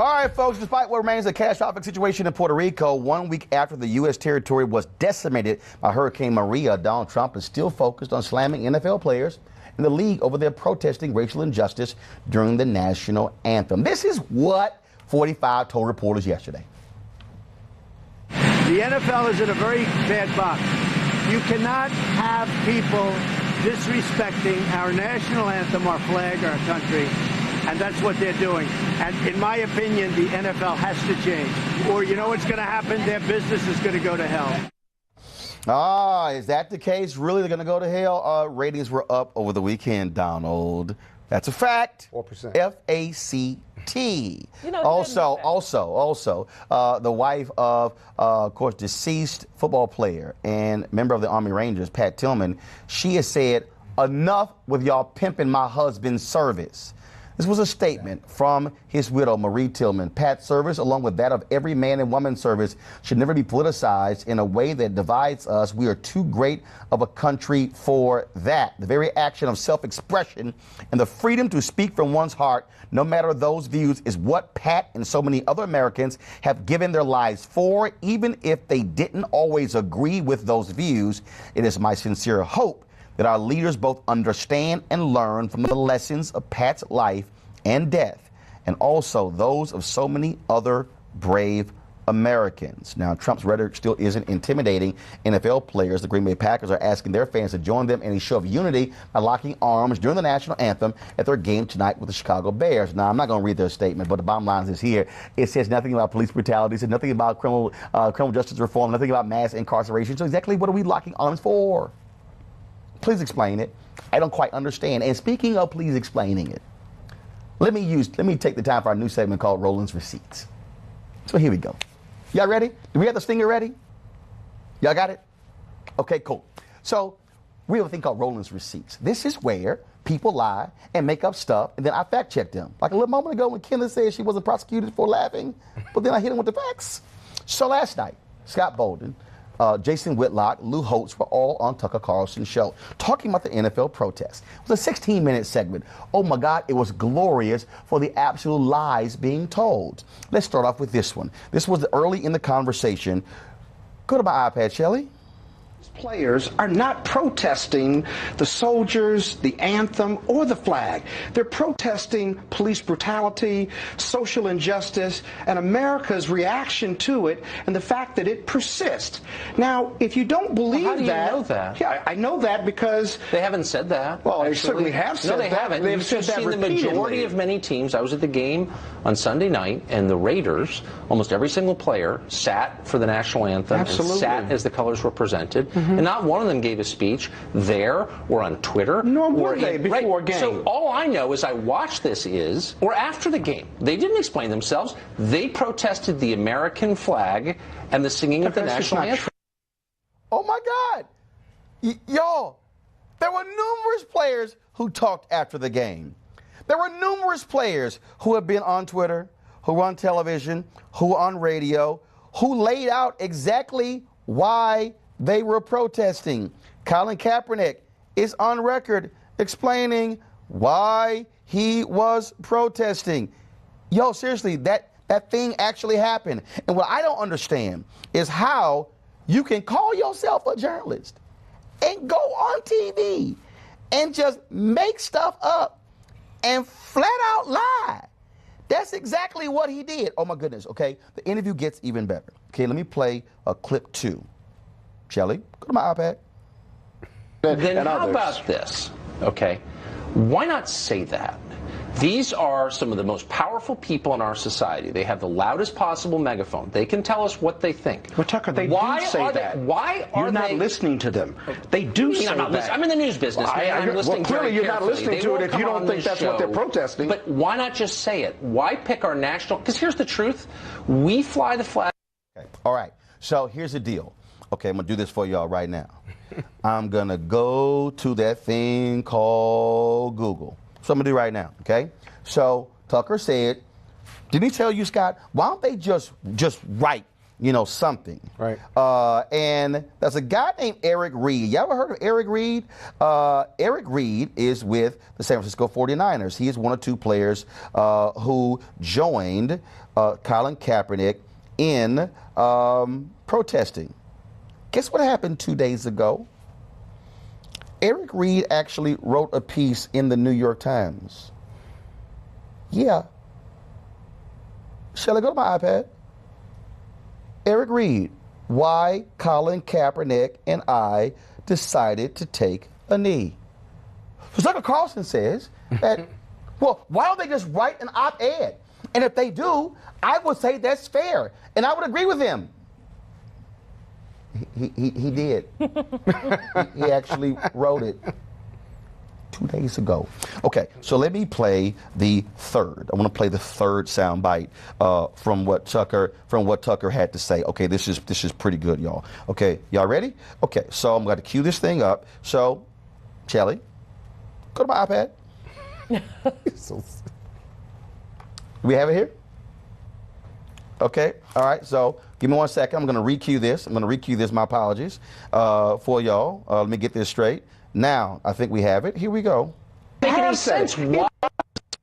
All right, folks, despite what remains a catastrophic situation in Puerto Rico, 1 week after the U.S. territory was decimated by Hurricane Maria, Donald Trump is still focused on slamming NFL players in the league over their protesting racial injustice during the national anthem. This is what 45 told reporters yesterday. The NFL is in a very bad box. You cannot have people disrespecting our national anthem, our flag, our country. And that's what they're doing. And in my opinion, the NFL has to change. Or you know what's going to happen? Their business is going to go to hell. Is that the case? Really, they're going to go to hell? Ratings were up over the weekend, Donald. That's a fact. 4%. F-A-C-T. Also, the wife of course, deceased football player and member of the Army Rangers, Pat Tillman, she has said, enough with y'all pimping my husband's service. This was a statement from his widow, Marie Tillman. Pat's service, along with that of every man and woman service, should never be politicized in a way that divides us. We are too great of a country for that. The very action of self-expression and the freedom to speak from one's heart, no matter those views, is what Pat and so many other Americans have given their lives for, even if they didn't always agree with those views. It is my sincere hope that our leaders both understand and learn from the lessons of Pat's life and death, and also those of so many other brave Americans. Now, Trump's rhetoric still isn't intimidating NFL players. The Green Bay Packers are asking their fans to join them in a show of unity by locking arms during the national anthem at their game tonight with the Chicago Bears. Now, I'm not going to read their statement, but the bottom line is here. It says nothing about police brutality. It says nothing about criminal justice reform, nothing about mass incarceration. So exactly what are we locking arms for? Please explain it. I don't quite understand. And speaking of please explaining it, let me take the time for our new segment called Roland's Receipts. So here we go. Y'all ready? Do we have the stinger ready? Y'all got it? Okay, cool. So we have a thing called Roland's Receipts. This is where people lie and make up stuff, and then I fact check them. Like a little moment ago when Kendra said she wasn't prosecuted for laughing, but then I hit him with the facts. So last night, Scott Bolden, Jason Whitlock, Lou Holtz were all on Tucker Carlson's show talking about the NFL protest. It was a 16-minute segment. Oh, my God, it was glorious for the absolute lies being told. Let's start off with this one. This was early in the conversation. Go to my iPad, Shelley. Players are not protesting the soldiers, the anthem, or the flag. They're protesting police brutality, social injustice, and America's reaction to it, and the fact that it persists. Now, if you don't believe how do you know that? Yeah, I know that because they haven't said that. Well, they certainly have said that. No, they haven't. They've said that repeatedly. The majority of many teams. I was at the game on Sunday night, and the Raiders, almost every single player, sat for the national anthem. Absolutely. And sat as the colors were presented. Mm-hmm. And not one of them gave a speech there or on Twitter. Nor were they before right. game. So all I know is I watched this or after the game. They didn't explain themselves. They protested the American flag and the singing of the national anthem. Oh, my God. Y'all, there were numerous players who talked after the game. There were numerous players who have been on Twitter, who were on television, who were on radio, who laid out exactly why they were protesting. Colin Kaepernick is on record explaining why he was protesting. Yo, seriously, that thing actually happened. And what I don't understand is how you can call yourself a journalist and go on TV and just make stuff up and flat out lie. That's exactly what he did. Oh, my goodness, okay? The interview gets even better. Okay, let me play a clip 2. Shelley, go to my iPad. Then how about this? Okay, why not say that? These are some of the most powerful people in our society. They have the loudest possible megaphone. They can tell us what they think. Well, Tucker, they do say that. Why are You're not listening to them. They do say that. I'm in the news business. I'm listening clearly you're not listening to it if you don't think that's what they're protesting. But why not just say it? Why pick our national? Because here's the truth. We fly the flag. Okay. All right. So here's the deal. Okay, I'm going to do this for y'all right now. I'm going to go to that thing called Google. So I'm going to do right now, okay? So Tucker said, didn't he tell you, Scott, why don't they just write something. Right. And there's a guy named Eric Reed. You ever heard of Eric Reed? Eric Reed is with the San Francisco 49ers. He is one of two players who joined Colin Kaepernick in protesting. Guess what happened 2 days ago? Eric Reed actually wrote a piece in the New York Times. Yeah. Shall I go to my iPad? Eric Reed, why Colin Kaepernick and I decided to take a knee. So Tucker Carlson says that, well, why don't they just write an op-ed? And if they do, I would say that's fair. And I would agree with him. He did. He actually wrote it 2 days ago. Okay, so let me play the third. I want to play the third soundbite from what Tucker had to say. Okay, this is pretty good, y'all. Okay, y'all ready? Okay, so I'm going to cue this thing up. So, Shelly, go to my iPad. We have it here? Okay, all right, so give me 1 second. I'm going to re-cue this. My apologies for y'all. Let me get this straight. Now, I think we have it. Here we go. Make any sense? Why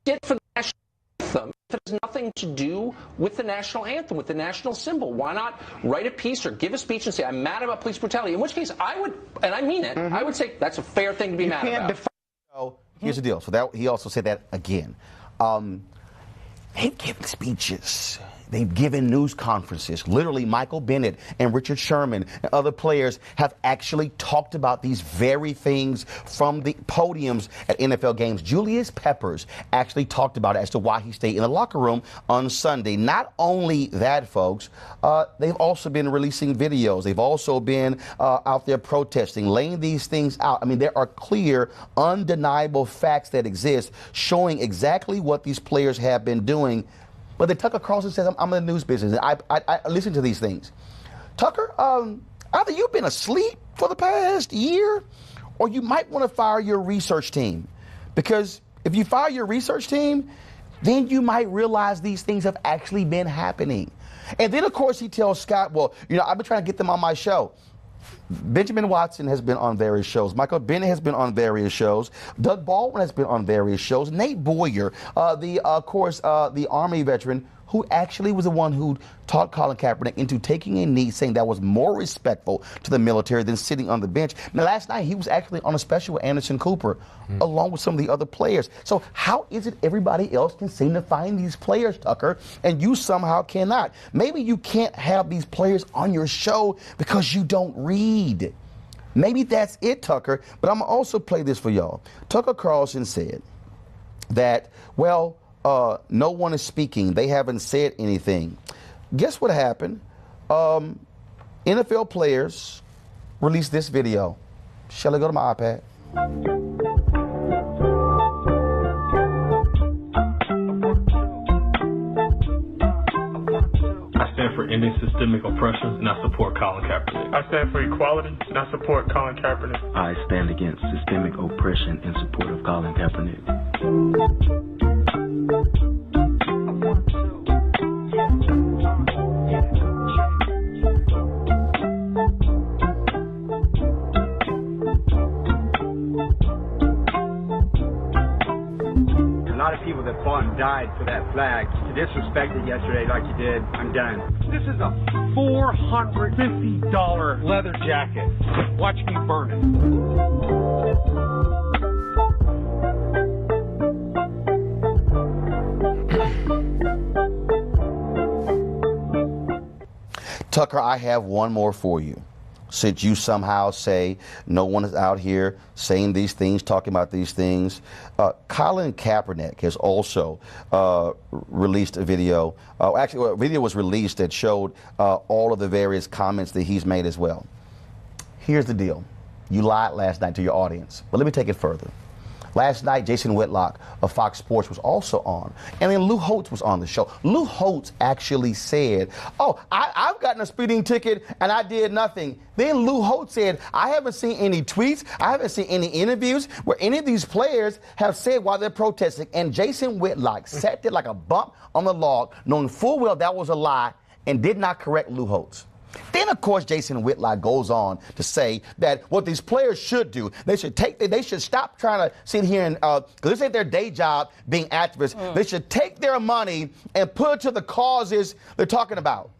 get for the national anthem if it has nothing to do with the national anthem, with the national symbol? Why not write a piece or give a speech and say, I'm mad about police brutality? In which case, I would, and I mean it, I would say that's a fair thing to be mad about. So here's the deal. So he also said that again. They've given speeches. They've given news conferences. Literally, Michael Bennett and Richard Sherman and other players have actually talked about these very things from the podiums at NFL games. Julius Peppers actually talked about it as to why he stayed in the locker room on Sunday. Not only that, folks, they've also been releasing videos. They've also been out there protesting, laying these things out. I mean, there are clear, undeniable facts that exist showing exactly what these players have been doing. But then Tucker Carlson says, I'm in the news business. I listen to these things. Tucker, either you've been asleep for the past year, or you might want to fire your research team. Because if you fire your research team, then you might realize these things have actually been happening. And then, of course, he tells Scott, well, I've been trying to get them on my show. Benjamin Watson has been on various shows. Michael Bennett has been on various shows. Doug Baldwin has been on various shows. Nate Boyer, the Army veteran, who actually was the one who taught Colin Kaepernick into taking a knee, saying that was more respectful to the military than sitting on the bench. Now, last night, he was actually on a special with Anderson Cooper, along with some of the other players. So how is it everybody else can seem to find these players, Tucker, and you somehow cannot? Maybe you can't have these players on your show because you don't read. Maybe that's it, Tucker. But I'm going to also play this for y'all. Tucker Carlson said that, well, no one is speaking. They haven't said anything. Guess what happened? NFL players released this video. Shall I go to my iPad? I stand for ending systemic oppression, and I support Colin Kaepernick. I stand for equality, and I support Colin Kaepernick. I stand against systemic oppression in support of Colin Kaepernick. A lot of people that fought and died for that flag, to disrespect it yesterday like you did, I'm done. This is a $450 leather jacket. Watch me burn it. Tucker, I have one more for you. Since you somehow say no one is out here saying these things, talking about these things, Colin Kaepernick has also released a video. Actually, a video was released that showed all of the various comments that he's made as well. Here's the deal. You lied last night to your audience, but let me take it further. Last night, Jason Whitlock of Fox Sports was also on. And then Lou Holtz was on the show. Lou Holtz actually said, oh, I've gotten a speeding ticket and I did nothing. Then Lou Holtz said, I haven't seen any tweets. I haven't seen any interviews where any of these players have said while they're protesting. And Jason Whitlock sat there like a bump on the log, knowing full well that was a lie. and did not correct Lou Holtz. Then, of course, Jason Whitlock goes on to say that what these players should do, they should stop trying to sit here and, because this ain't their day job being activists. They should take their money and put it to the causes they're talking about.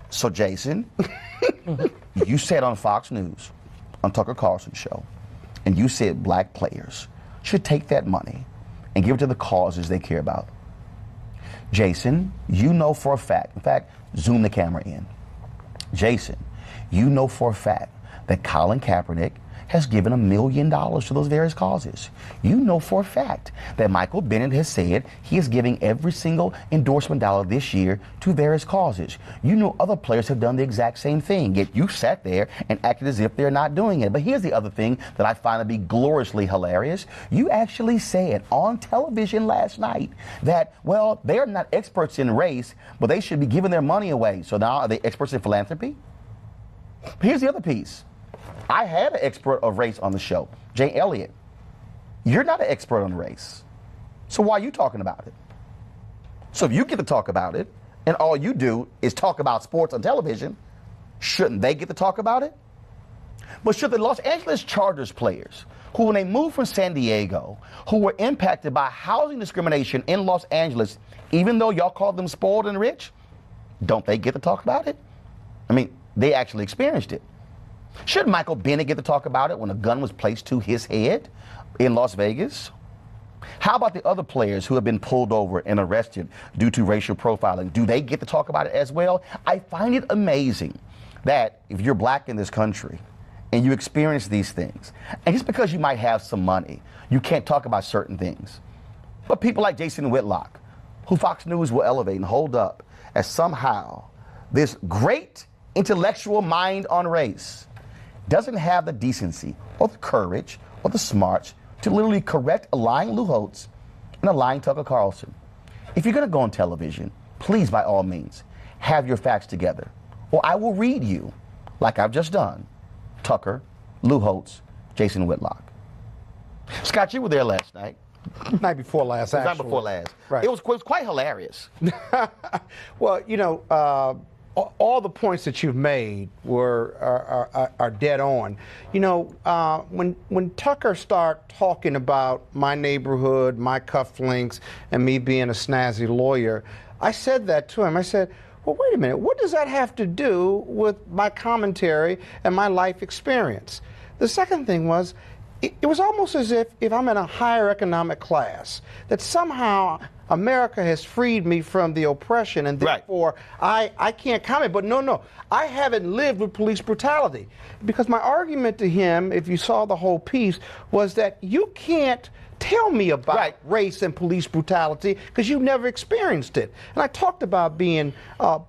So, Jason, you said on Fox News, on Tucker Carlson's show, and you said black players should take that money and give it to the causes they care about. Jason, you know for a fact, in fact, zoom the camera in. Jason, you know for a fact that Colin Kaepernick has given $1 million to those various causes. You know for a fact that Michael Bennett has said he is giving every single endorsement dollar this year to various causes. You know other players have done the exact same thing, yet you sat there and acted as if they're not doing it. But here's the other thing that I find to be gloriously hilarious. You actually said on television last night that, well, they're not experts in race, but they should be giving their money away. So now are they experts in philanthropy? Here's the other piece. I had an expert of race on the show, Jay Elliott. You're not an expert on race. So why are you talking about it? So if you get to talk about it, and all you do is talk about sports on television, shouldn't they get to talk about it? But should the Los Angeles Chargers players, who when they moved from San Diego, who were impacted by housing discrimination in Los Angeles, even though y'all called them spoiled and rich, don't they get to talk about it? I mean, they actually experienced it. Should Michael Bennett get to talk about it when a gun was placed to his head in Las Vegas? How about the other players who have been pulled over and arrested due to racial profiling? Do they get to talk about it as well? I find it amazing that if you're black in this country and you experience these things, and just because you might have some money, you can't talk about certain things. But people like Jason Whitlock, who Fox News will elevate and hold up as somehow this great intellectual mind on race, doesn't have the decency or the courage or the smarts to literally correct a lying Lou Holtz and a lying Tucker Carlson. If you're going to go on television, please, by all means, have your facts together. Or I will read you, like I've just done, Tucker, Lou Holtz, Jason Whitlock. Scott, you were there last night. Night before last, actually. Night before last. Right. It was quite hilarious. Well, you know, all the points that you've made are dead on. You know, when Tucker started talking about my neighborhood, my cufflinks, and me being a snazzy lawyer, I said that to him. I said, well, wait a minute, what does that have to do with my commentary and my life experience? The second thing was, it was almost as if I'm in a higher economic class, that somehow America has freed me from the oppression, and therefore I can't comment. But no, I haven't lived with police brutality. Because my argument to him, if you saw the whole piece, was that you can't tell me about race and police brutality because you've never experienced it. And I talked about being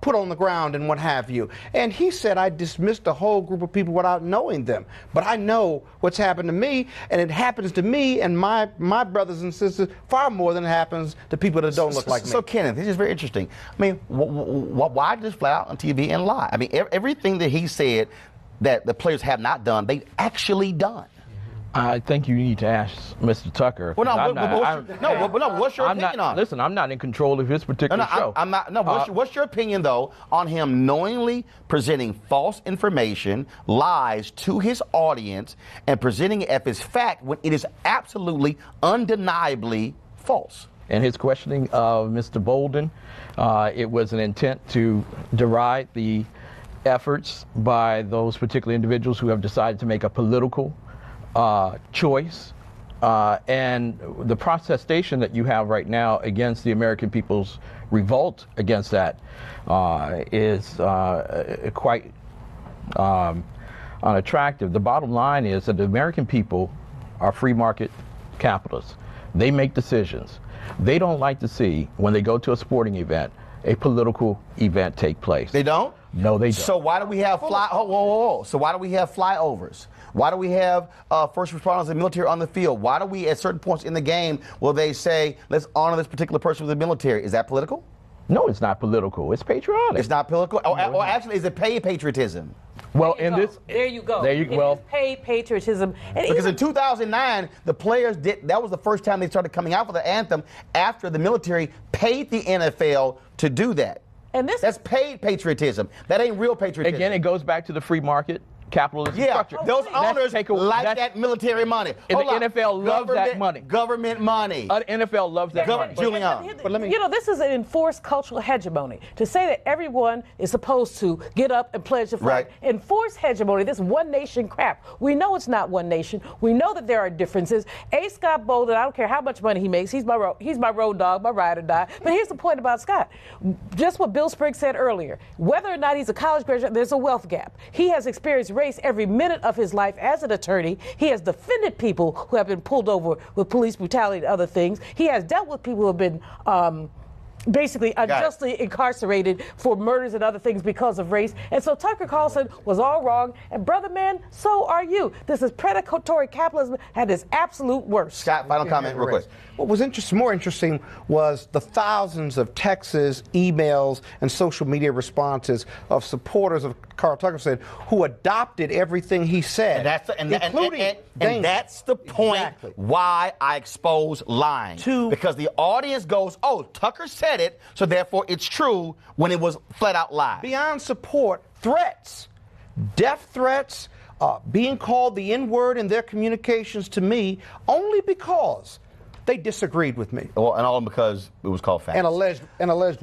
put on the ground and what have you. And he said I dismissed a whole group of people without knowing them. But I know what's happened to me, and it happens to me and my brothers and sisters far more than it happens to people that don't look like me. So, Kenneth, this is very interesting. I mean, why just fly out on TV and lie? I mean, everything that he said that the players have not done, they've actually done. I think you need to ask Mr. Tucker. Well, what's your opinion on it? Listen, I'm not in control of his particular show. I'm not. No, what's your opinion, though, on him knowingly presenting false information, lies to his audience, and presenting it as fact when it is absolutely, undeniably false? And his questioning of Mr. Bolden, it was an intent to deride the efforts by those particular individuals who have decided to make a political choice, and the protestation that you have right now against the American people's revolt against that is quite unattractive. The bottom line is that the American people are free market capitalists. They make decisions. They don't like to see, when they go to a sporting event, a political event take place. They don't? No, they don't. So why do we have So why do we have flyovers? Why do we have first responders and military on the field? Why do we, at certain points in the game, will they say, let's honor this particular person with the military? Is that political? No, it's not political. It's patriotic. It's not political? Or actually, is it paid patriotism? Well, There you go. It is paid patriotism. And because in 2009, the players that was the first time they started coming out for the anthem after the military paid the NFL to do that. That's paid patriotism. That ain't real patriotism. Again, it goes back to the free market capitalism structure. Those owners like that military money. The NFL loves that money. Government money. The NFL loves that money. Julian. But this is an enforced cultural hegemony. To say that everyone is supposed to get up and pledge the flag. Right. Enforced hegemony, this one nation crap. We know it's not one nation. We know that there are differences. A. Scott Bolden, I don't care how much money he makes, he's my road dog, my ride or die. But here's the point about Scott. Just what Bill Spriggs said earlier. Whether or not he's a college graduate, there's a wealth gap. He has experienced race every minute of his life as an attorney. He has defended people who have been pulled over with police brutality and other things. He has dealt with people who have been basically unjustly incarcerated for murders and other things because of race. And so Tucker Carlson was all wrong. And brother man, so are you. This is predatory capitalism at its absolute worst. Scott, final comment real quick. What was more interesting was the thousands of texts, emails, and social media responses of supporters of Carl Tucker who adopted everything he said, and that's the point why I expose lying. Because the audience goes, oh, Tucker said it, so therefore it's true, when it was flat out lie. Beyond support, threats, death threats, being called the N-word in their communications to me only because they disagreed with me. Well, and all because it was called facts. And alleged